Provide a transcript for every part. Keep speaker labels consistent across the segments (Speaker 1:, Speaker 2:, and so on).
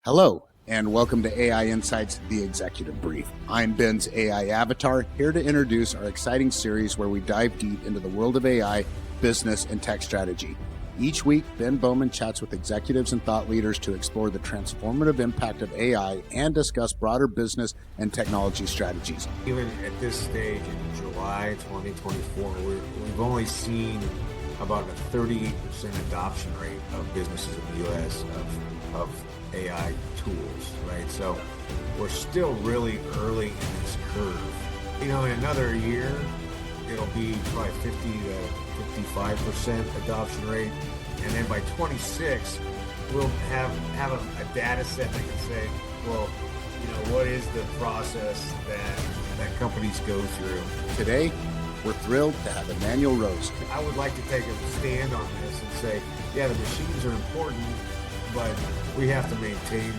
Speaker 1: Hello, and welcome to AI Insights, the Executive Brief. I'm Ben's AI avatar, here to introduce our exciting series where we dive deep into the world of AI, business, and tech strategy. Each week, Ben Bowman chats with executives and thought leaders to explore the transformative impact of AI and discuss broader business and technology strategies.
Speaker 2: Even at this stage in July 2024, we've only seen about a 38% adoption rate of businesses in the U.S. of AI tools, right? So we're still really early in this curve. In another year, it'll be probably 50 to 55% adoption rate. And then by 26, we'll have a data set that can say, well, what is the process that companies go through?
Speaker 1: Today, we're thrilled to have Emmanuel Rose.
Speaker 2: I would like to take a stand on this and say, yeah, the machines are important, but we have to maintain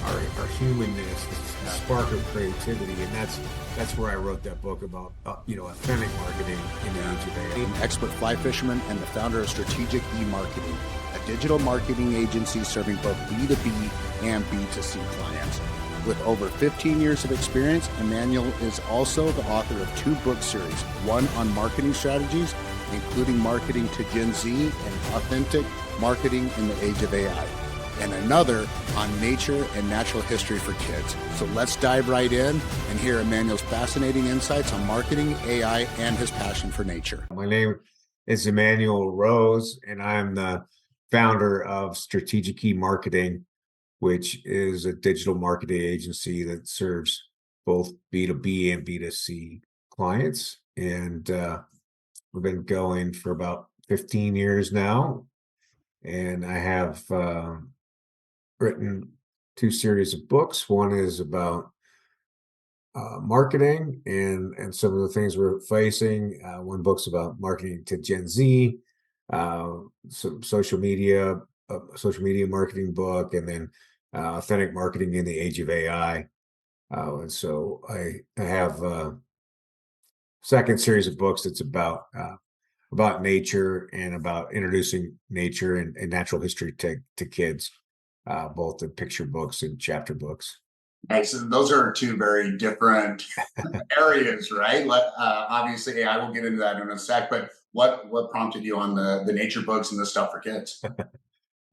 Speaker 2: our humanness, the spark of creativity, and that's where I wrote that book about authentic marketing in the age of AI.
Speaker 1: An expert fly fisherman and the founder of Strategic eMarketing, a digital marketing agency serving both B2B and B2C clients. With over 15 years of experience, Emmanuel is also the author of 2 book series, one on marketing strategies, including marketing to Gen Z and authentic marketing in the age of AI, and another on nature and natural history for kids. So let's dive right in and hear Emmanuel's fascinating insights on marketing, AI, and his passion for nature.
Speaker 2: My name is Emmanuel Rose, and I'm the founder of Strategic eMarketing, which is a digital marketing agency that serves both B2B and B2C clients. And we've been going for about 15 years now. And I have written 2 series of books. One is about marketing and some of the things we're facing. One book's about marketing to Gen Z, some social media marketing book, and then authentic marketing in the age of AI. And so I have a second series of books that's about nature and about introducing nature and natural history to kids, both the picture books and chapter books.
Speaker 1: Nice. So those are 2 very different areas, right? Obviously, AI, we'll get into that in a sec, but what prompted you on the nature books and the stuff for kids?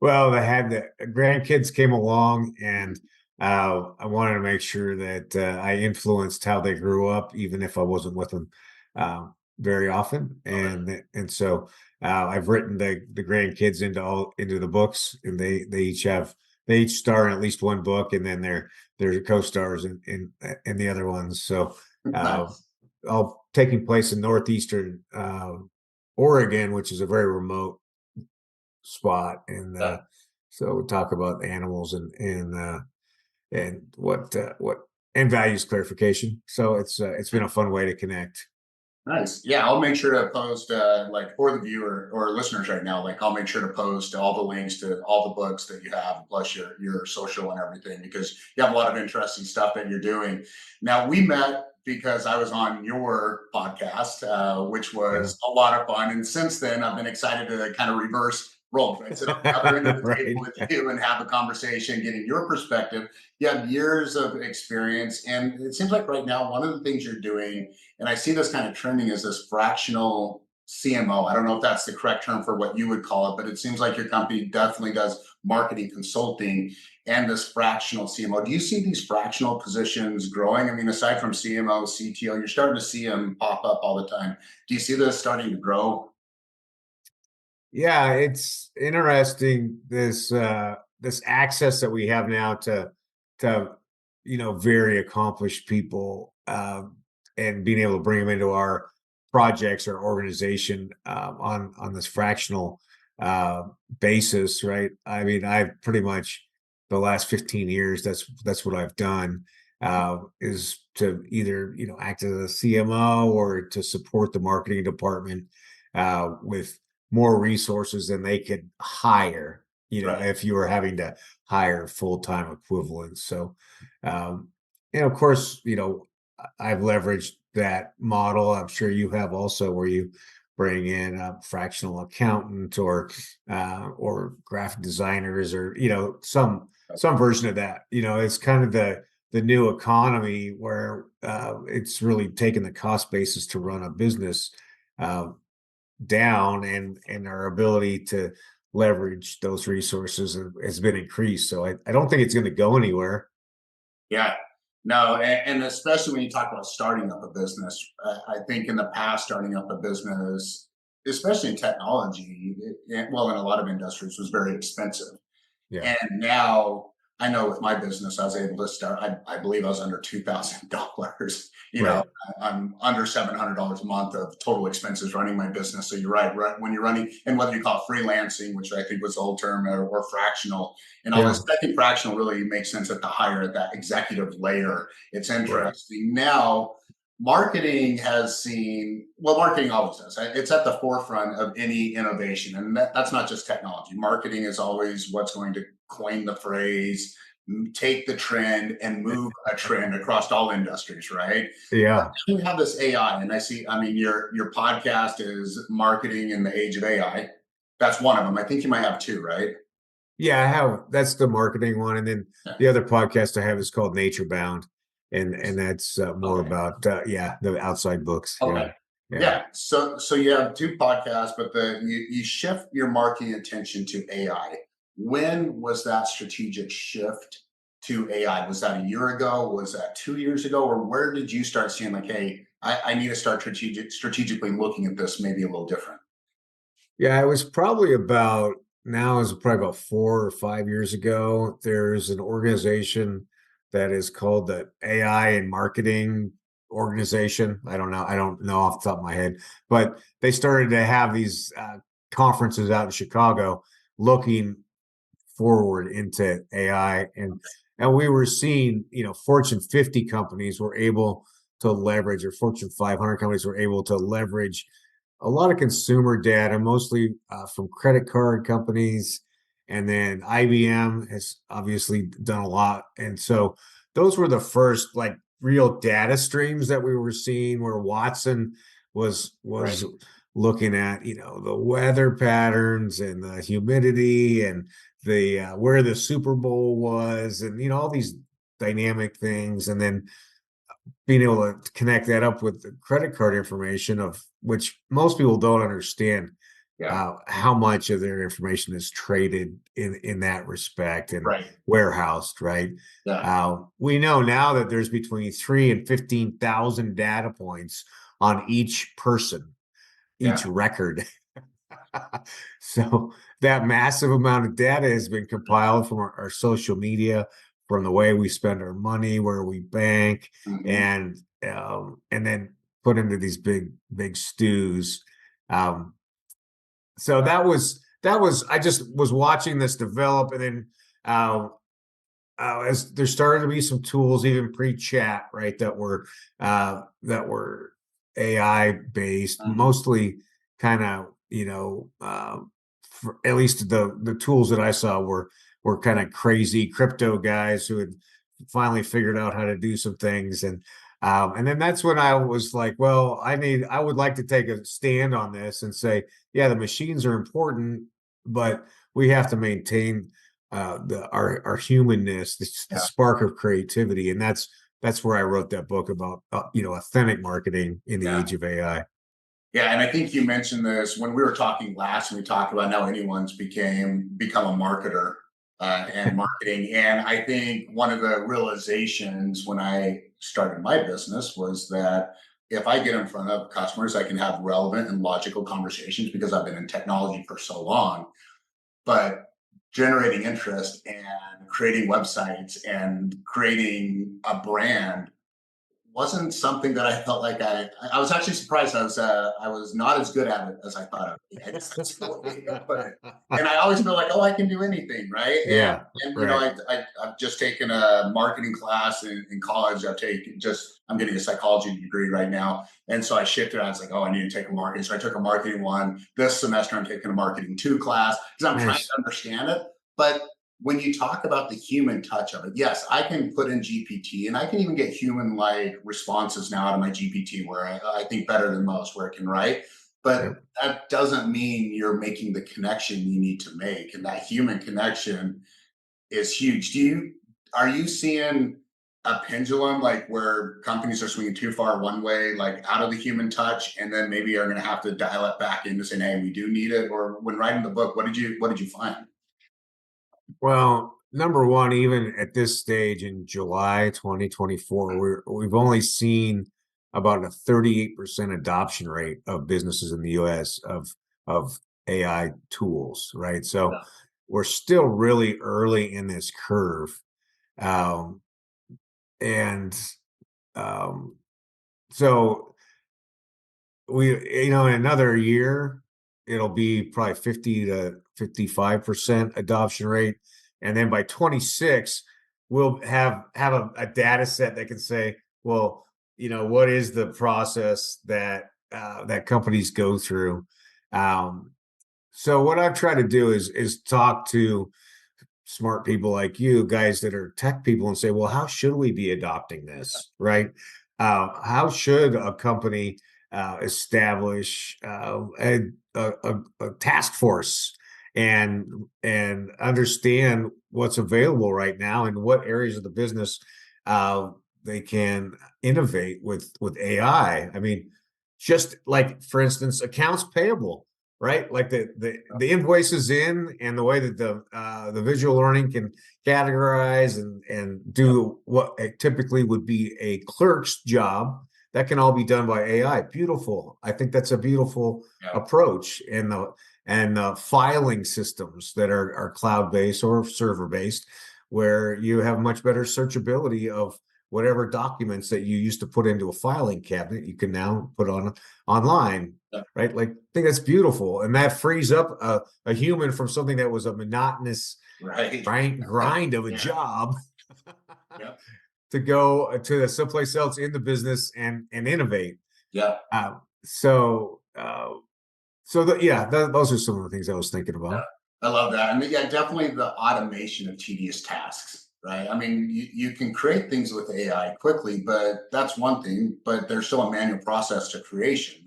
Speaker 2: Well, the grandkids came along, and I wanted to make sure that I influenced how they grew up, even if I wasn't with them very often. And so I've written the grandkids into the books, and they each star in at least one book, and then they're co-stars in the other ones. So all taking place in northeastern Oregon, which is a very remote spot. And so we talk about animals and what and values clarification. So it's been a fun way to connect.
Speaker 1: Nice. Yeah, I'll make sure to post for the viewer or listeners right now, I'll make sure to post all the links to all the books that you have, plus your social and everything, because you have a lot of interesting stuff that you're doing. Now, we met because I was on your podcast, which was a lot of fun. And since then, I've been excited to kind of reverse roles, right? Sit on the other end of the table with you and have a conversation, getting your perspective. You have years of experience, and it seems like right now, one of the things you're doing, and I see this kind of trending, is this fractional CMO. I don't know if that's the correct term for what you would call it, but it seems like your company definitely does marketing consulting and this fractional CMO. Do you see these fractional positions growing? I mean, aside from CMO, CTO, you're starting to see them pop up all the time. Do you see this starting to grow?
Speaker 2: Yeah, it's interesting, this access that we have now to very accomplished people, and being able to bring them into our projects or organization on this fractional basis, right? I mean, I've pretty much the last 15 years, that's what I've done, is to either act as a CMO or to support the marketing department with more resources than they could hire,
Speaker 1: Right.
Speaker 2: if you were having to hire full-time equivalents. So, and of course, I've leveraged that model. I'm sure you have also, where you bring in a fractional accountant or graphic designers, or some some version of that. It's kind of the new economy where it's really taken the cost basis to run a business uh, down, and our ability to leverage those resources has been increased. So I don't think it's going to go anywhere.
Speaker 1: Yeah. No, and especially when you talk about starting up a business, I think in the past, starting up a business, especially in technology, well, in a lot of industries, was very expensive.
Speaker 2: Yeah.
Speaker 1: And now I know with my business, I was able to start. I believe I was under $2,000.
Speaker 2: Right.
Speaker 1: I'm under $700 a month of total expenses running my business. So you're right. Right, when you're running, and whether you call it freelancing, which I think was the old term, or fractional, and all this.
Speaker 2: Yeah.
Speaker 1: I think fractional really makes sense at the higher, at that executive layer. It's
Speaker 2: Right.
Speaker 1: interesting now. Marketing has seen, well, marketing always does. It's at the forefront of any innovation, and that's not just technology. Marketing is always what's going to coin the phrase, take the trend, and move a trend across all industries, right? But
Speaker 2: Yeah.
Speaker 1: you have this AI, and I see. I mean, your podcast is marketing in the age of AI. That's one of them. I think you might have two, right?
Speaker 2: Yeah, I have. That's the marketing one, and then
Speaker 1: Yeah.
Speaker 2: the other podcast I have is called Nature Bound, and that's more
Speaker 1: Okay.
Speaker 2: about the outside books. Yeah.
Speaker 1: Okay.
Speaker 2: Yeah.
Speaker 1: Yeah. So you have two podcasts, but you shift your marketing attention to AI. When was that strategic shift to AI? Was that a year ago? Was that 2 years ago? Or where did you start seeing like, hey, I need to start strategically looking at this maybe a little different?
Speaker 2: Yeah, it was probably about now is probably about 4 or 5 years ago. There's an organization that is called the AI and Marketing Organization. I don't know off the top of my head, but they started to have these conferences out in Chicago looking forward into AI, and we were seeing, Fortune 50 companies were able to leverage, or Fortune 500 companies were able to leverage a lot of consumer data, mostly from credit card companies. And then IBM has obviously done a lot. And so those were the first like real data streams that we were seeing, where Watson was
Speaker 1: Right.
Speaker 2: looking at, the weather patterns and the humidity and the where the Super Bowl was, and all these dynamic things. And then being able to connect that up with the credit card information, of which most people don't understand
Speaker 1: Yeah.
Speaker 2: how much of their information is traded in that respect and
Speaker 1: Right.
Speaker 2: warehoused, right?
Speaker 1: Yeah.
Speaker 2: We know now that there's between 3 and 15,000 data points on each person, each
Speaker 1: Yeah.
Speaker 2: record. So that massive amount of data has been compiled from our social media, from the way we spend our money, where we bank,
Speaker 1: Hmm.
Speaker 2: and then put into these big stews. Um, so that was I just was watching this develop, and then uh, as there started to be some tools, even pre-chat, right, that were AI based,
Speaker 1: Hmm.
Speaker 2: mostly kind of, at least the tools that I saw were kind of crazy crypto guys who had finally figured out how to do some things. And then that's when I was like, well, I would like to take a stand on this and say, yeah, the machines are important, but we have to maintain our humanness, the
Speaker 1: Yeah.
Speaker 2: spark of creativity. And that's where I wrote that book about authentic marketing in the
Speaker 1: Yeah.
Speaker 2: age of AI.
Speaker 1: Yeah, and I think you mentioned this when we were talking last, and we talked about now anyone's become a marketer, and marketing. And I think one of the realizations when I started my business was that if I get in front of customers, I can have relevant and logical conversations because I've been in technology for so long. But generating interest and creating websites and creating a brand wasn't something that I felt like I was actually surprised. I was not as good at it as I thought I would be. I guess that's the way to put it. And I always feel like, oh, I can do anything, right?
Speaker 2: Yeah,
Speaker 1: And
Speaker 2: right.
Speaker 1: I've just taken a marketing class in college. I'm getting a psychology degree right now, and so I shifted. I was like, oh, I need to take a marketing. So I took a marketing one this semester. I'm taking a marketing two class because I'm trying
Speaker 2: Nice.
Speaker 1: to understand it. But when you talk about the human touch of it, yes, I can put in GPT, and I can even get human like responses now out of my GPT where I think better than most, where it can write. But
Speaker 2: Yep.
Speaker 1: that doesn't mean you're making the connection you need to make. And that human connection is huge. Are you seeing a pendulum like where companies are swinging too far one way, like out of the human touch, and then maybe are going to have to dial it back into saying, "Hey, we do need it"? Or when writing the book, what did you find?
Speaker 2: Well, number one, even at this stage in July 2024, we've only seen about a 38% adoption rate of businesses in the US of AI tools, right? So
Speaker 1: Yeah.
Speaker 2: we're still really early in this curve. Um, and um, so in another year, it'll be probably 50 to 55% adoption rate. And then by 26, we'll have a data set that can say, well, what is the process that companies go through? Um, so what I've tried to do is talk to smart people like you guys that are tech people and say, well, how should we be adopting this, right? How should a company establish a task force and understand what's available right now and what areas of the business uh, they can innovate with AI? I mean, just like, for instance, accounts payable, right? Like the invoices in, and the way that the visual learning can categorize and do what typically would be a clerk's job, that can all be done by AI. Beautiful. I think that's a beautiful
Speaker 1: Yeah.
Speaker 2: approach. And the filing systems that are cloud based or server based, where you have much better searchability of whatever documents that you used to put into a filing cabinet, you can now put on online,
Speaker 1: Yeah.
Speaker 2: right? Like, I think that's beautiful, and that frees up a human from something that was a monotonous
Speaker 1: Right.
Speaker 2: grind of a
Speaker 1: Yeah.
Speaker 2: job
Speaker 1: Yeah.
Speaker 2: to go to someplace else in the business and innovate.
Speaker 1: Yeah.
Speaker 2: Uh, so, yeah, those are some of the things I was thinking
Speaker 1: Yeah,
Speaker 2: about.
Speaker 1: I love that. And yeah, definitely the automation of tedious tasks, right? I mean, you can create things with AI quickly, but that's one thing, but there's still a manual process to creation.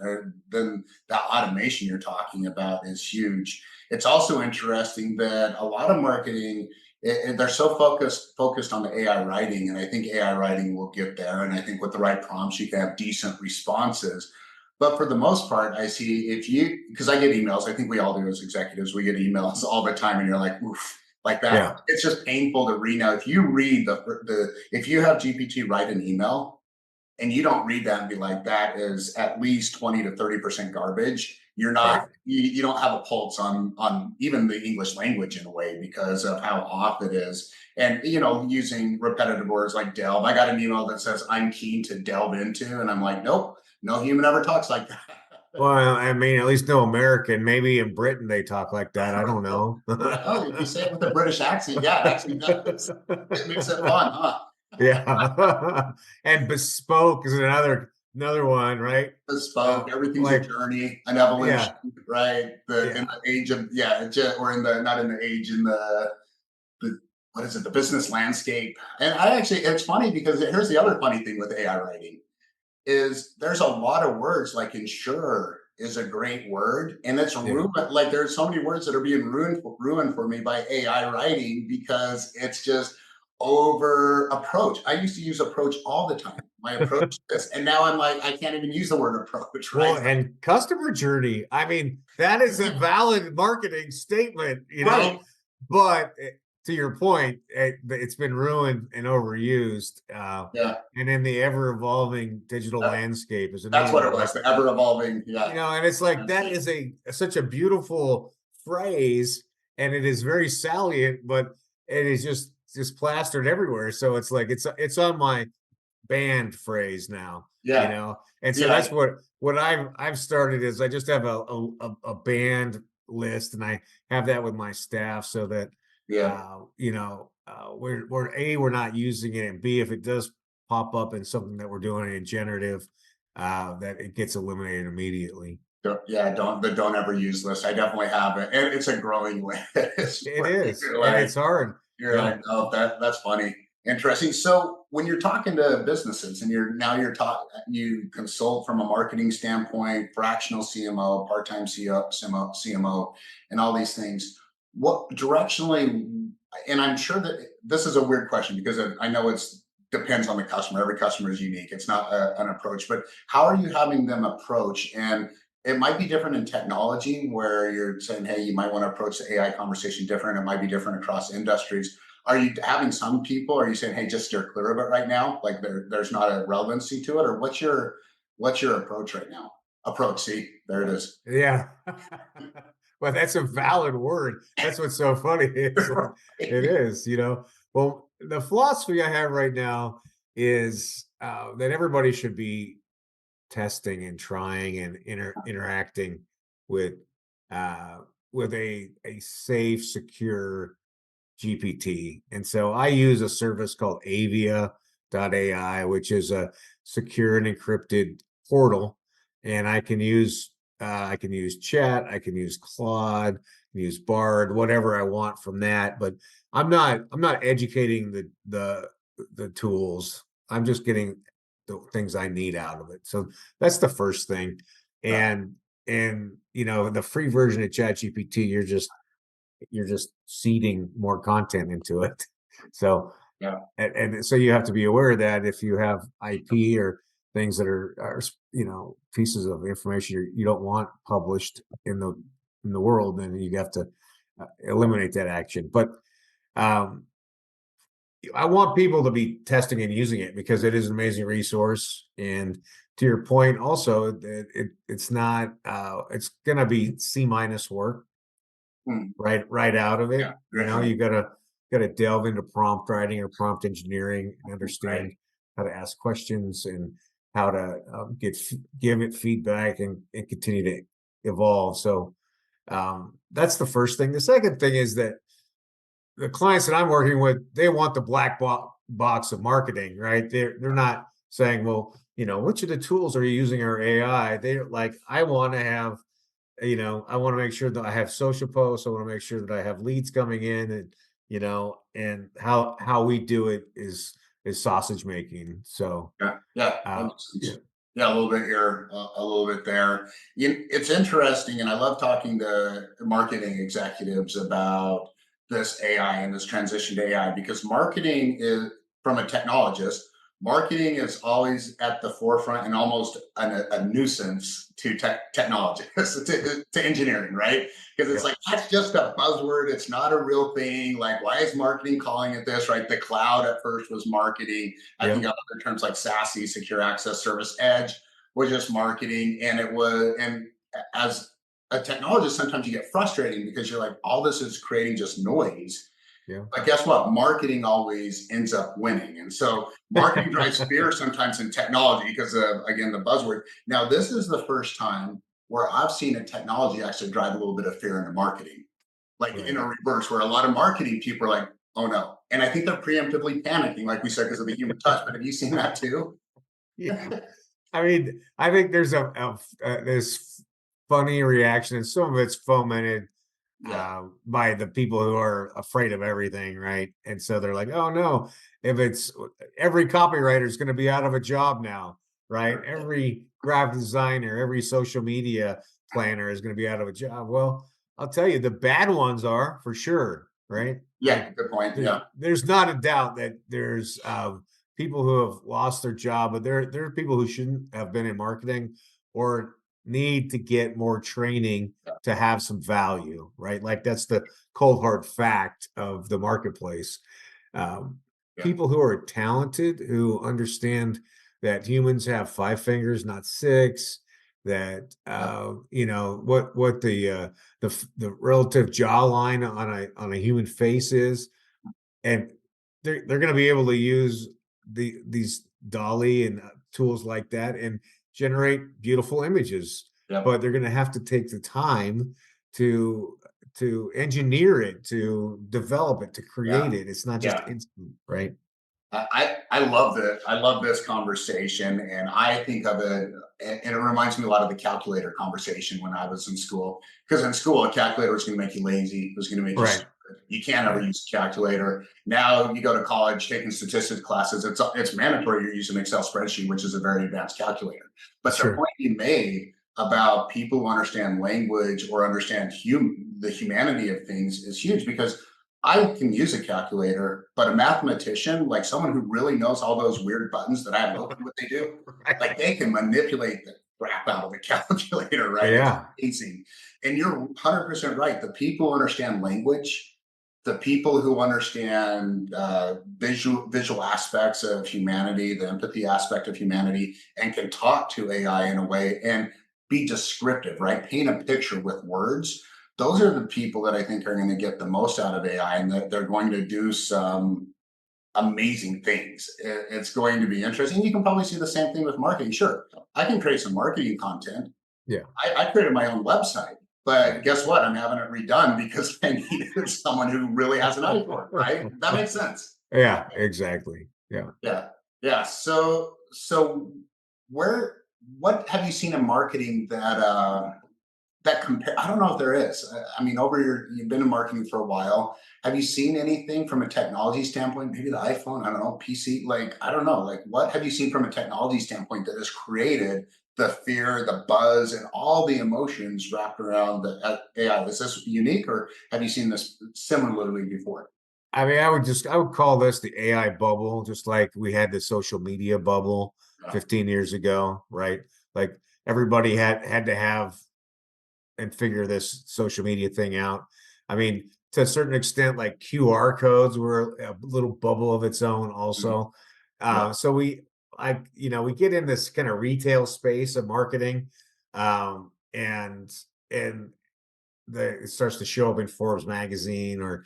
Speaker 1: Then that automation you're talking about is huge. It's also interesting that a lot of marketing, they're so focused on the AI writing, and I think AI writing will get there. And I think with the right prompts, you can have decent responses. But for the most part, I see if you, because I get emails, I think we all do as executives, we get emails all the time, and you're like, oof, like that.
Speaker 2: Yeah,
Speaker 1: It's just painful to read now. If you read if you have GPT write an email and you don't read that and be like, that is at least 20 to 30% garbage, you're not,
Speaker 2: right.
Speaker 1: you don't have a pulse on even the English language in a way because of how off it is. And, using repetitive words like delve. I got an email that says, I'm keen to delve into, and I'm like, nope, no human ever talks like that.
Speaker 2: Well, I mean, at least no American. Maybe in Britain they talk like that. I don't know.
Speaker 1: Well, if you say it with a British accent, yeah, it actually does. It makes it fun, huh?
Speaker 2: Yeah. And bespoke is another one, right?
Speaker 1: Bespoke, everything's a
Speaker 2: Like,
Speaker 1: journey, an evolution,
Speaker 2: yeah,
Speaker 1: right? In
Speaker 2: yeah,
Speaker 1: the age of, yeah, or in the, not in the age, in the what is it, the business landscape. And I actually, it's funny because here's the other funny thing with AI writing is there's a lot of words like insurer is a great word, and it's
Speaker 2: yeah.
Speaker 1: ruined. Like there's so many words that are being ruined for me by AI writing because it's just over approach. I used to use approach all the time. My approach is this, and now I'm like, I can't even use the word approach,
Speaker 2: Well,
Speaker 1: right?
Speaker 2: and customer journey, I mean, that is a valid marketing statement,
Speaker 1: Right.
Speaker 2: but to your point, it's been ruined and overused.
Speaker 1: Yeah.
Speaker 2: And in the ever evolving digital
Speaker 1: That,
Speaker 2: landscape is
Speaker 1: that's what it
Speaker 2: amazing.
Speaker 1: was.
Speaker 2: Like,
Speaker 1: The ever evolving. Yeah.
Speaker 2: and it's like that
Speaker 1: Landscape.
Speaker 2: is such a beautiful phrase, and it is very salient, but it is just plastered everywhere. So it's like it's on my banned phrase now,
Speaker 1: Yeah.
Speaker 2: and so
Speaker 1: Yeah.
Speaker 2: that's what I've started is I just have a banned list, and I have that with my staff so that
Speaker 1: Yeah.
Speaker 2: we're not using it, and B, if it does pop up in something that we're doing in generative, that it gets eliminated immediately.
Speaker 1: Yeah, don't ever use this. I definitely have it, and it's a growing list.
Speaker 2: It
Speaker 1: Where
Speaker 2: is, and it's hard.
Speaker 1: you're
Speaker 2: Yeah,
Speaker 1: like, oh, that's funny, interesting. So when you're talking to businesses, and you're talking, you consult from a marketing standpoint, fractional CMO, part-time CEO, CMO, and all these things. What directionally? and I'm sure that this is a weird question because I know it's depends on the customer. Every customer is unique. It's not an approach, but how are you having them approach? And it might be different in technology where you're saying, hey, you might want to approach the AI conversation different. It might be different across industries. Are you having some people? Are you saying, hey, just steer clear of it right now? Like there's not a relevancy to it, or what's your approach right now? Approach. See, there it is.
Speaker 2: Yeah. Well, that's a valid word. That's what's so funny. It's like, it is, you know. Well, the philosophy I have right now is that everybody should be testing and trying and interacting with uh, with a safe, secure GPT. And so I use a service called Avia.ai, which is a secure and encrypted portal. And I can use chat, I can use Claude, I can use Bard, whatever I want from that. But I'm not educating the tools. I'm just getting the things I need out of it. So that's the first thing.
Speaker 1: Yeah,
Speaker 2: And you know, the free version of ChatGPT, you're just seeding more content into it. So
Speaker 1: yeah,
Speaker 2: and so you have to be aware that if you have IP or things that are you know pieces of information you don't want published in the world, then you have to eliminate that action. But um, I want people to be testing and using it because it is an amazing resource. And to your point, also, it's not it's going to be C- work
Speaker 1: hmm,
Speaker 2: right out of it.
Speaker 1: yeah,
Speaker 2: You know,
Speaker 1: definitely.
Speaker 2: you gotta delve into prompt writing or prompt engineering and
Speaker 1: Right.
Speaker 2: understand how to ask questions and how to give it feedback and continue to evolve. So that's the first thing. The second thing is that the clients that I'm working with, they want the box of marketing, right? They're not saying, well, you know, which of the tools are you using our AI? They're like, I want to have, you know, I want to make sure that I have social posts. I want to make sure that I have leads coming in, and you know, and how we do it is sausage making. So,
Speaker 1: Yeah, yeah, that
Speaker 2: uh,
Speaker 1: makes
Speaker 2: yeah,
Speaker 1: sense. Yeah, a little bit here, a little bit there. It's interesting, and I love talking to marketing executives about this AI and this transition to AI because marketing is, from a technologist, marketing is always at the forefront and almost a nuisance to technologists, to engineering, right? Because it's
Speaker 2: yeah,
Speaker 1: like, that's just a buzzword. It's not a real thing. Like, why is marketing calling it this, right? The cloud at first was marketing. I
Speaker 2: yeah,
Speaker 1: think other terms like SASE, secure access service edge, was just marketing. And it was, and as a technologist, sometimes you get frustrating because you're like, all this is creating just noise.
Speaker 2: yeah.
Speaker 1: But guess what? Marketing always ends up winning. And so marketing drives fear sometimes in technology because of, again, the buzzword. Now, this is the first time where I've seen a technology actually drive a little bit of fear into marketing, like in
Speaker 2: Right.
Speaker 1: a reverse, where a lot of marketing people are like, oh no. And I think they're preemptively panicking, like we said, because of the human touch. But have you seen that too?
Speaker 2: Yeah. I mean, I think there's this funny reaction, and some of it's fomented
Speaker 1: Yeah,
Speaker 2: by the people who are afraid of everything, right? And so they're like, "Oh no, if it's every copywriter is going to be out of a job now, right?
Speaker 1: right.
Speaker 2: Every graphic designer, every social media planner is going to be out of a job." Well, I'll tell you, the bad ones are for sure, right?
Speaker 1: Yeah,
Speaker 2: Like,
Speaker 1: good point. Yeah,
Speaker 2: there's not a doubt that there's people who have lost their job, but there are people who shouldn't have been in marketing or need to get more training
Speaker 1: yeah,
Speaker 2: to have some value, right? Like that's the cold hard fact of the marketplace. Um,
Speaker 1: yeah,
Speaker 2: People who are talented, who understand that humans have five fingers, not six, that
Speaker 1: yeah,
Speaker 2: you know what the relative jawline on a human face is, and they're going to be able to use these dolly and tools like that and generate beautiful images,
Speaker 1: yeah,
Speaker 2: but they're going to have to take the time to engineer it, to develop it, to
Speaker 1: yeah,
Speaker 2: create it. It's not just
Speaker 1: yeah.
Speaker 2: instant, right?
Speaker 1: I love that. I love this conversation, and I think of it, and it reminds me a lot of the calculator conversation when I was in school. Because in school, a calculator was going to make you lazy. It was going to make you
Speaker 2: Right,
Speaker 1: stupid. You can't ever
Speaker 2: right.
Speaker 1: use a calculator. Now you go to college, taking statistics classes. It's mandatory. You're using an Excel spreadsheet, which is a very advanced calculator. But the
Speaker 2: Sure.
Speaker 1: point you made about people who understand language or understand the humanity of things is huge because I can use a calculator, but a mathematician, like someone who really knows all those weird buttons that I have no clue what they do, like
Speaker 2: Right.
Speaker 1: they can manipulate the crap out of a calculator, right? It's
Speaker 2: Yeah.
Speaker 1: amazing. And you're 100% right. The people who understand language, the people who understand visual aspects of humanity, the empathy aspect of humanity, and can talk to AI in a way and be descriptive, right? Paint a picture with words. Those are the people that I think are going to get the most out of AI, and that they're going to do some amazing things. It's going to be interesting. You can probably see the same thing with marketing. Sure, I can create some marketing content.
Speaker 2: Yeah.
Speaker 1: I created my own website, but
Speaker 2: Right.
Speaker 1: guess what? I'm having it redone because I needed someone who really has an eye for it, right? That makes sense.
Speaker 2: Yeah, exactly. Yeah.
Speaker 1: Yeah. Yeah. So where what have you seen in marketing that compare? I don't know if there is. I mean, you've been in marketing for a while. Have you seen anything from a technology standpoint? Maybe the iPhone, I don't know, PC, like I don't know. Like what have you seen from a technology standpoint that has created the fear, the buzz, and all the emotions wrapped around the AI? Is this unique, or have you seen this similarly before?
Speaker 2: I mean, I would call this the AI bubble, just like we had the social media bubble
Speaker 1: Yeah.
Speaker 2: 15 years ago, right? Like everybody had to have and figure this social media thing out. I mean, to a certain extent, like QR codes were a little bubble of its own,
Speaker 1: Mhm.
Speaker 2: also.
Speaker 1: Yeah.
Speaker 2: So we get in this kind of retail space of marketing, and it starts to show up in Forbes magazine or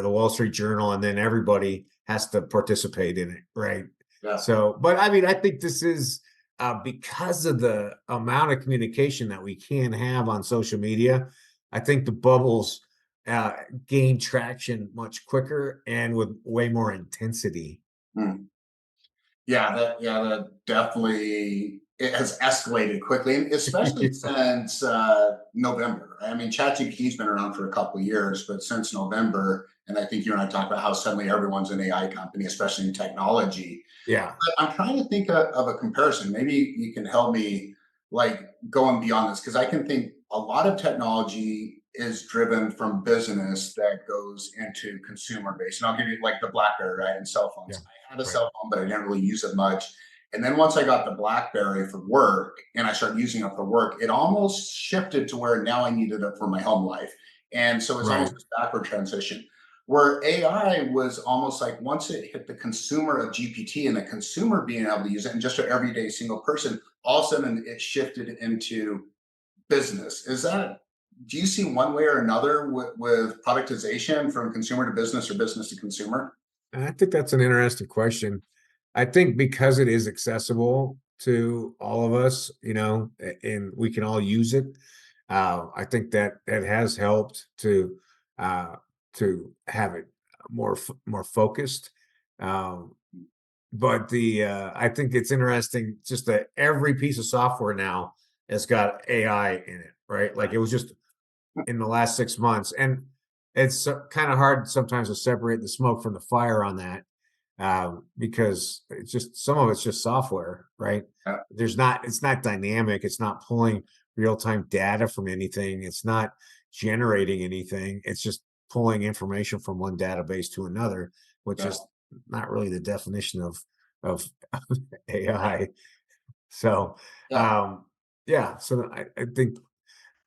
Speaker 2: the Wall Street Journal, and then everybody has to participate in it, right?
Speaker 1: Yeah.
Speaker 2: So, but I mean, I think this is because of the amount of communication that we can have on social media. I think the bubbles uh, gain traction much quicker and with way more intensity.
Speaker 1: Mm. Yeah, that definitely it has escalated quickly, and especially since November. I mean, ChatGPT's been around for a couple of years, but since November, and I think you and I talked about how suddenly everyone's an AI company, especially in technology.
Speaker 2: Yeah,
Speaker 1: But I'm trying to think of a comparison. Maybe you can help me, like going beyond this, because I can think a lot of technology is driven from business that goes into consumer base. And I'll give you like the BlackBerry, right, and cell
Speaker 2: yeah,
Speaker 1: phones. I had a
Speaker 2: right,
Speaker 1: cell phone, but I didn't really use it much. And then once I got the BlackBerry for work and I started using it for work, it almost shifted to where now I needed it for my home life. And so it's almost
Speaker 2: right,
Speaker 1: this backward transition where AI was almost like once it hit the consumer of GPT and the consumer being able to use it and just an everyday single person, all of a sudden it shifted into business. Do you see one way or another with productization from consumer to business or business to consumer?
Speaker 2: I think that's an interesting question. I think because it is accessible to all of us, and we can all use it. I think that it has helped uh, to have it more focused. Um, but the I think it's interesting just that every piece of software now has got AI in it, right? Like it was just in the last 6 months, and it's kind of hard sometimes to separate the smoke from the fire on that, because it's just some of it's just software, right?
Speaker 1: Yeah,
Speaker 2: It's not dynamic. It's not pulling real time data from anything. It's not generating anything. It's just pulling information from one database to another, which
Speaker 1: yeah,
Speaker 2: is not really the definition of AI. So,
Speaker 1: yeah.
Speaker 2: um, yeah. So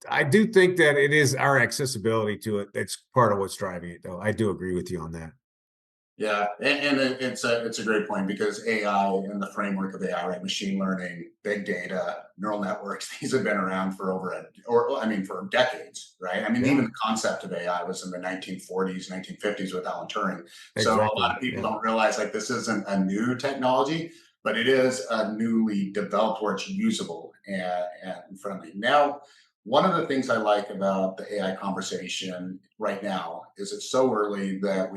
Speaker 2: I do think that it is our accessibility to it that's part of what's driving it, though. I do agree with you on that.
Speaker 1: Yeah, and it's a great point because AI and the framework of AI, right? Machine learning, big data, neural networks. These have been around for or I mean, for decades, right? I mean, even
Speaker 2: Yeah,
Speaker 1: the concept of AI was in the 1940s, 1950s with Alan Turing. So a lot
Speaker 2: exactly.
Speaker 1: of people
Speaker 2: Yeah.
Speaker 1: don't realize like this isn't a new technology, but it is a newly developed where it's usable and friendly. Now, one of the things I like about the AI conversation right now is it's so early that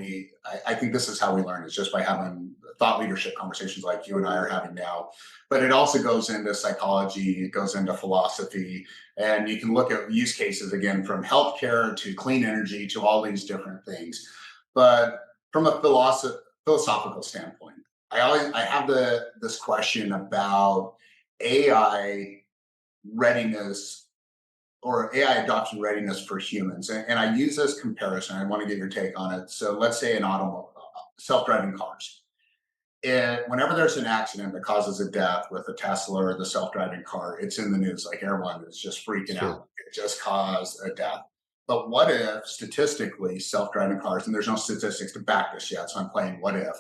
Speaker 1: I think this is how we learn is just by having thought leadership conversations like you and I are having now. But it also goes into psychology, it goes into philosophy, and you can look at use cases again from healthcare to clean energy to all these different things. But from a philosophical standpoint, I have this question about AI readiness or AI adoption readiness for humans. And I use this comparison. I want to get your take on it. So let's say an automobile, self-driving cars. And whenever there's an accident that causes a death with a Tesla or the self-driving car, it's in the news. Like everyone is just freaking
Speaker 2: Sure.
Speaker 1: out. It just caused a death. But what if statistically self-driving cars, and there's no statistics to back this yet, so I'm playing what if,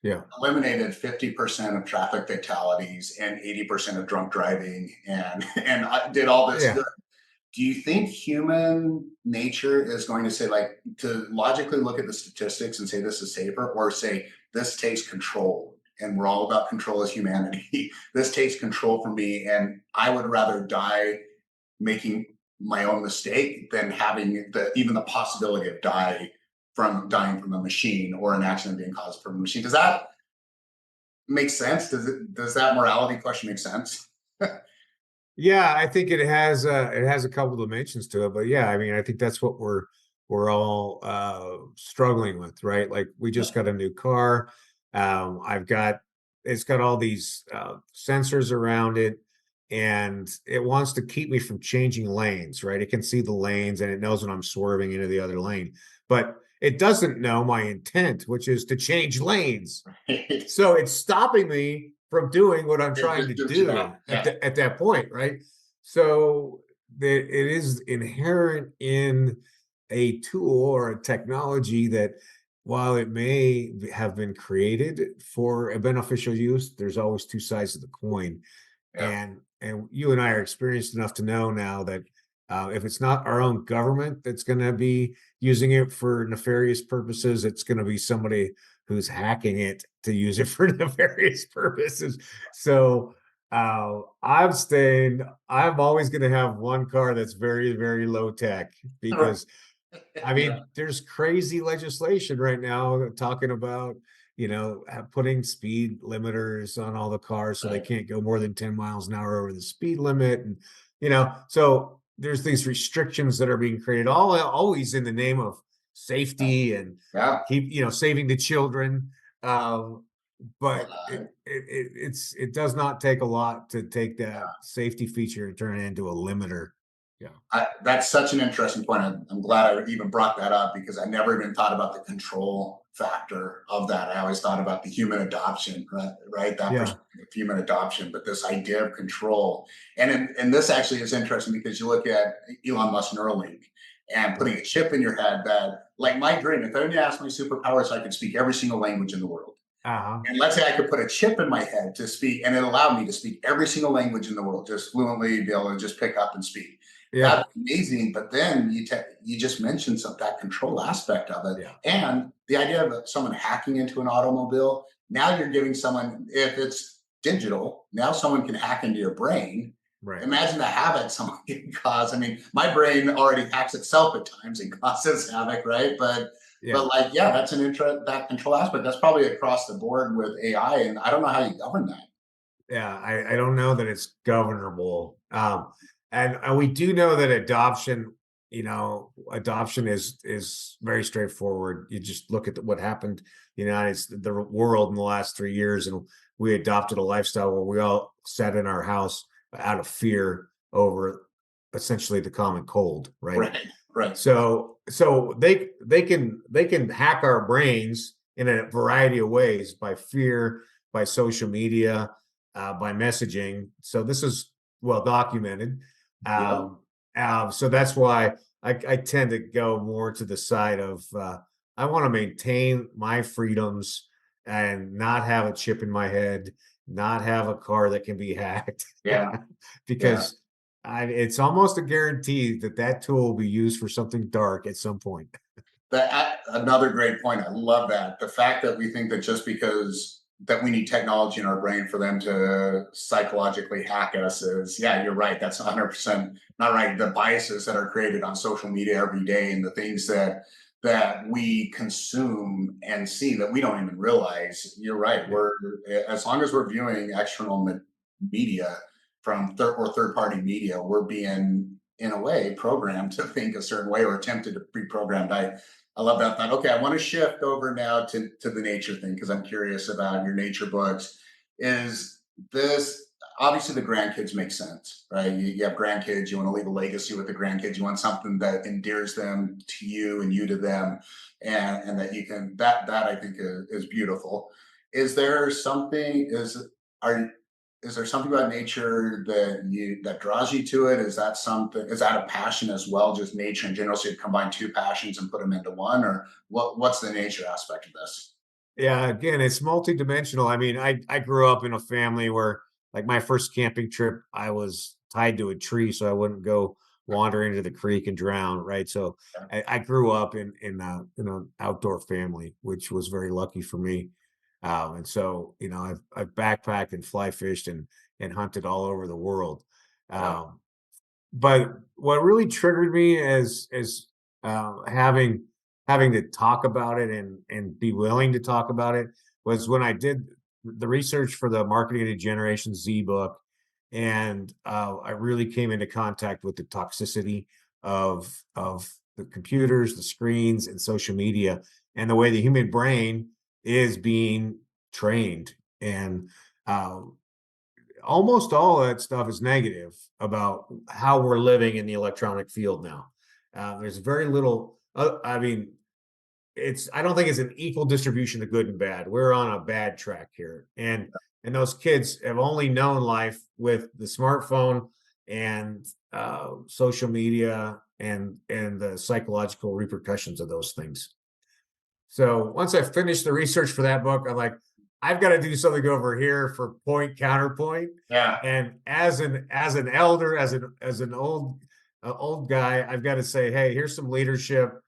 Speaker 2: Yeah.
Speaker 1: eliminated 50% of traffic fatalities and 80% of drunk driving and I did all this
Speaker 2: Yeah.
Speaker 1: good. Do you think human nature is going to say, like, to logically look at the statistics and say this is safer, or say this takes control and we're all about control as humanity? This takes control from me, and I would rather die making my own mistake than having the even the possibility of dying from a machine or an accident being caused from a machine. Does that make sense? Does that morality question make sense?
Speaker 2: Yeah, I think it has a couple dimensions to it, but yeah, I mean, I think that's what we're all struggling with, right? Like we just got a new car. I've got it's got all these sensors around it, and it wants to keep me from changing lanes, right? It can see the lanes and it knows when I'm swerving into the other lane, but it doesn't know my intent, which is to change lanes.
Speaker 1: It
Speaker 2: So it's stopping me from doing what I'm trying to
Speaker 1: just gives you that.
Speaker 2: do at
Speaker 1: Yeah.
Speaker 2: at that point, right? So it is inherent in a tool or a technology that while it may have been created for a beneficial use, there's always two sides of the coin.
Speaker 1: Yeah.
Speaker 2: And you and I are experienced enough to know now that if it's not our own government that's going to be using it for nefarious purposes, it's going to be somebody who's hacking it to use it for nefarious purposes. So I'm always going to have one car that's very, very low tech because I
Speaker 1: Yeah.
Speaker 2: mean, there's crazy legislation right now talking about, putting speed limiters on all the cars so they
Speaker 1: Right.
Speaker 2: can't go more than 10 miles an hour over the speed limit. And, so there's these restrictions that are being created, always in the name of safety and
Speaker 1: Yeah.
Speaker 2: saving the children. Um, but
Speaker 1: Uh,
Speaker 2: it does not take a lot to take that safety feature and turn it into a limiter. Yeah.
Speaker 1: that's such an interesting point. I'm glad I even brought that up because I never even thought about the control factor of that. I always thought about the human adoption, right? Right? That
Speaker 2: Yeah.
Speaker 1: perspective of human adoption, but this idea of control. And this actually is interesting because you look at Elon Musk Neuralink and putting a chip in your head that, like my dream, if anyone asked my superpowers, I could speak every single language in the world.
Speaker 2: Uh-huh.
Speaker 1: And let's say I could put a chip in my head to speak, and it allowed me to speak every single language in the world, just fluently, be able to just pick up and speak.
Speaker 2: Yeah.
Speaker 1: That's amazing. But then you just mentioned that control aspect of it,
Speaker 2: Yeah.
Speaker 1: and the idea of someone hacking into an automobile. Now you're giving someone, if it's digital, now someone can hack into your brain.
Speaker 2: Right.
Speaker 1: Imagine the havoc someone can cause. I mean, my brain already hacks itself at times and causes havoc, right? But
Speaker 2: Yeah.
Speaker 1: like, yeah, that's an that control aspect. That's probably across the board with AI, and I don't know how you govern that.
Speaker 2: Yeah. I don't know that it's governable. And we do know that adoption is very straightforward. You just look at what happened, the world in the last 3 years, and we adopted a lifestyle where we all sat in our house out of fear over essentially the common cold, right?
Speaker 1: Right, right.
Speaker 2: So they can hack our brains in a variety of ways by fear, by social media, by messaging. So this is well documented.
Speaker 1: Yeah,
Speaker 2: Um, so that's why I tend to go more to the side of I want to maintain my freedoms and not have a chip in my head, not have a car that can be hacked,
Speaker 1: yeah, yeah.
Speaker 2: because it's almost a guarantee that that tool will be used for something dark at some point.
Speaker 1: Another great point. I love that. The fact that we think that just because that we need technology in our brain for them to psychologically hack us is, yeah, you're right. That's 100% not right. The biases that are created on social media every day and the things that we consume and see that we don't even realize. You're right.
Speaker 2: Yeah,
Speaker 1: We're as long as we're viewing external media from third party media, we're being in a way programmed to think a certain way or attempted to be programmed. I love that thought. Okay, I want to shift over now to the nature thing because I'm curious about your nature books. Is this? obviously the grandkids make sense, right? You have grandkids, you want to leave a legacy with the grandkids, you want something that endears them to you and you to them, and that you can, that I think is beautiful. Is there something, are is there something about nature that draws you to it? Is that something, is that a passion as well, just nature in general? So you combine two passions and put them into one, or what's the nature aspect of this?
Speaker 2: Yeah, again, it's multidimensional. I mean, I grew up in a family where, like, my first camping trip, I was tied to a tree so I wouldn't go wander into the creek and drown, right? So I grew up in an outdoor family, which was very lucky for me. And so, I've backpacked and fly fished and hunted all over the world.
Speaker 1: Yeah,
Speaker 2: Um, but what really triggered me is having to talk about it and be willing to talk about it was when I did the research for the Marketing to Generation Z book, and I really came into contact with the toxicity of the computers, the screens, and social media, and the way the human brain is being trained. And uh, almost all of that stuff is negative about how we're living in the electronic field now. There's very little. I mean, I don't think it's an equal distribution of good and bad. We're on a bad track here, and those kids have only known life with the smartphone and social media and the psychological repercussions of those things. So once I finished the research for that book, I'm like, I've got to do something over here for point counterpoint.
Speaker 1: yeah,
Speaker 2: And as an elder, as an old guy, I've got to say, hey, here's some leadership,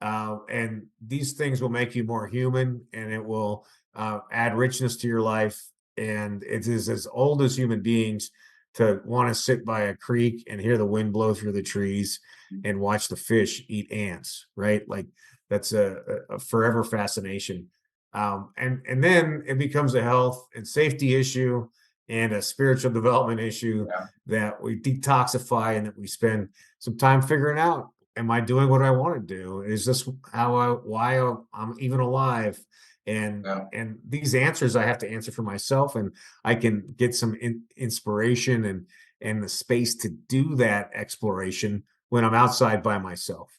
Speaker 2: and these things will make you more human, and it will add richness to your life. And it is as old as human beings to want to sit by a creek and hear the wind blow through the trees and watch the fish eat ants, right? Like that's a forever fascination. And then it becomes a health and safety issue and a spiritual development issue
Speaker 1: yeah,
Speaker 2: that we detoxify and that we spend some time figuring out, am I doing what I want to do? Is this why I'm even alive? And
Speaker 1: yeah.
Speaker 2: and these answers I have to answer for myself, and I can get some inspiration and the space to do that exploration when I'm outside by myself.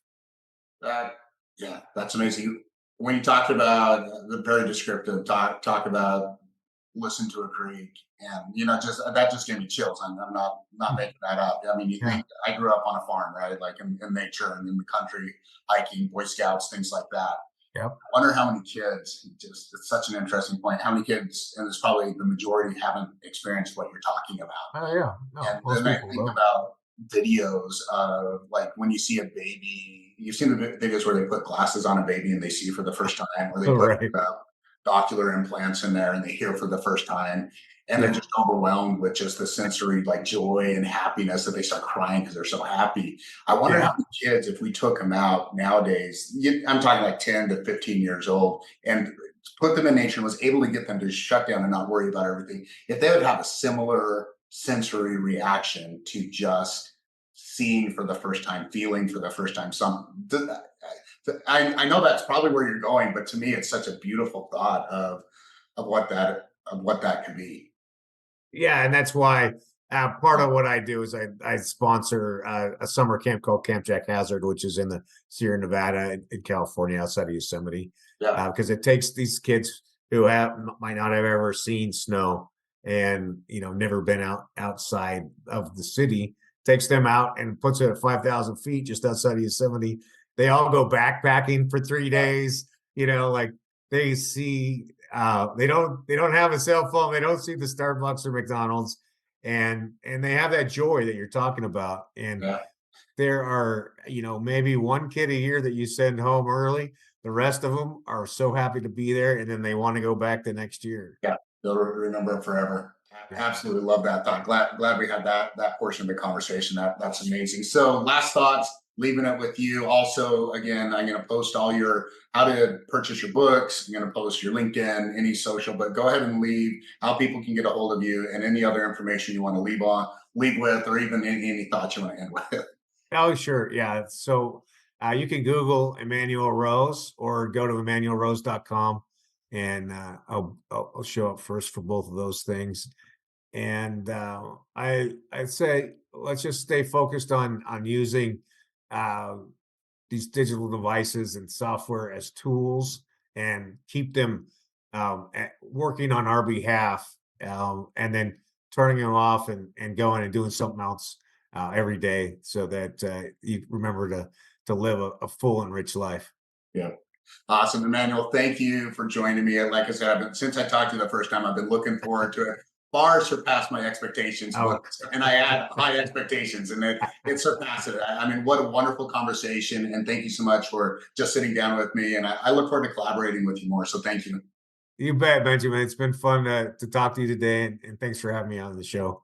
Speaker 1: That, yeah, that's amazing. When you talked about the very descriptive talk about listen to a creek, and just that just gave me chills. I'm not making that up. I mean, you
Speaker 2: Yeah.
Speaker 1: think, I grew up on a farm, right? Like in nature and in the country, hiking, Boy Scouts, things like that.
Speaker 2: Yep.
Speaker 1: I wonder how many kids, just, it's such an interesting point, how many kids, and it's probably the majority, haven't experienced what you're talking about.
Speaker 2: Oh yeah. No,
Speaker 1: And
Speaker 2: most
Speaker 1: then I
Speaker 2: people
Speaker 1: think
Speaker 2: don't.
Speaker 1: about videos of, like, when you see a baby, you've seen the videos where they put glasses on a baby and they see for the first time, or they put
Speaker 2: Right.
Speaker 1: ocular implants in there and they hear for the first time. And they're
Speaker 2: Yeah.
Speaker 1: just overwhelmed with just the sensory, like, joy and happiness, that they start crying because they're so happy. I wonder
Speaker 2: Yeah.
Speaker 1: how many kids, if we took them out nowadays, I'm talking like 10 to 15 years old, and put them in nature and was able to get them to shut down and not worry about everything, if they would have a similar sensory reaction to just seeing for the first time, feeling for the first time. I know that's probably where you're going, but to me, it's such a beautiful thought of what that could be.
Speaker 2: Yeah, and that's why part of what I do is I sponsor a summer camp called Camp Jack Hazard, which is in the Sierra Nevada in California, outside of Yosemite,
Speaker 1: Yeah,
Speaker 2: because it takes these kids who might not have ever seen snow and never been outside of the city, takes them out and puts it at 5,000 feet just outside of Yosemite. They all go backpacking for 3 days. Like they see they don't have a cell phone, they don't see the Starbucks or McDonald's, and they have that joy that you're talking about. And
Speaker 1: yeah,
Speaker 2: there are maybe one kid a year that you send home early. The rest of them are so happy to be there, and then they want to go back the next year.
Speaker 1: yeah. They'll remember it forever.
Speaker 2: Yeah.
Speaker 1: Absolutely love that thought. Glad we had that portion of the conversation. That's amazing. So, last thoughts, leaving it with you. Also, again, I'm going to post all your, how to purchase your books. I'm going to post your LinkedIn, any social, but go ahead and leave how people can get a hold of you, and any other information you want to leave with, or even any thoughts you want to end with.
Speaker 2: Oh, sure. Yeah. So you can Google Emmanuel Rose or go to emmanuelrose.com, and I'll show up first for both of those things. And I'd say let's just stay focused on using uh, these digital devices and software as tools and keep them working on our behalf, and then turning them off and going and doing something else every day so that you remember to live a full and rich life.
Speaker 1: Yeah. Awesome, Emmanuel. Thank you for joining me. Like I said, since I talked to you the first time, I've been looking forward to it. Far surpassed my expectations,
Speaker 2: Oh,
Speaker 1: and I had high expectations, and it surpassed it. I mean, what a wonderful conversation, and thank you so much for just sitting down with me. And I look forward to collaborating with you more. So thank you.
Speaker 2: you bet, Benjamin. It's been fun to talk to you today, and thanks for having me on the show.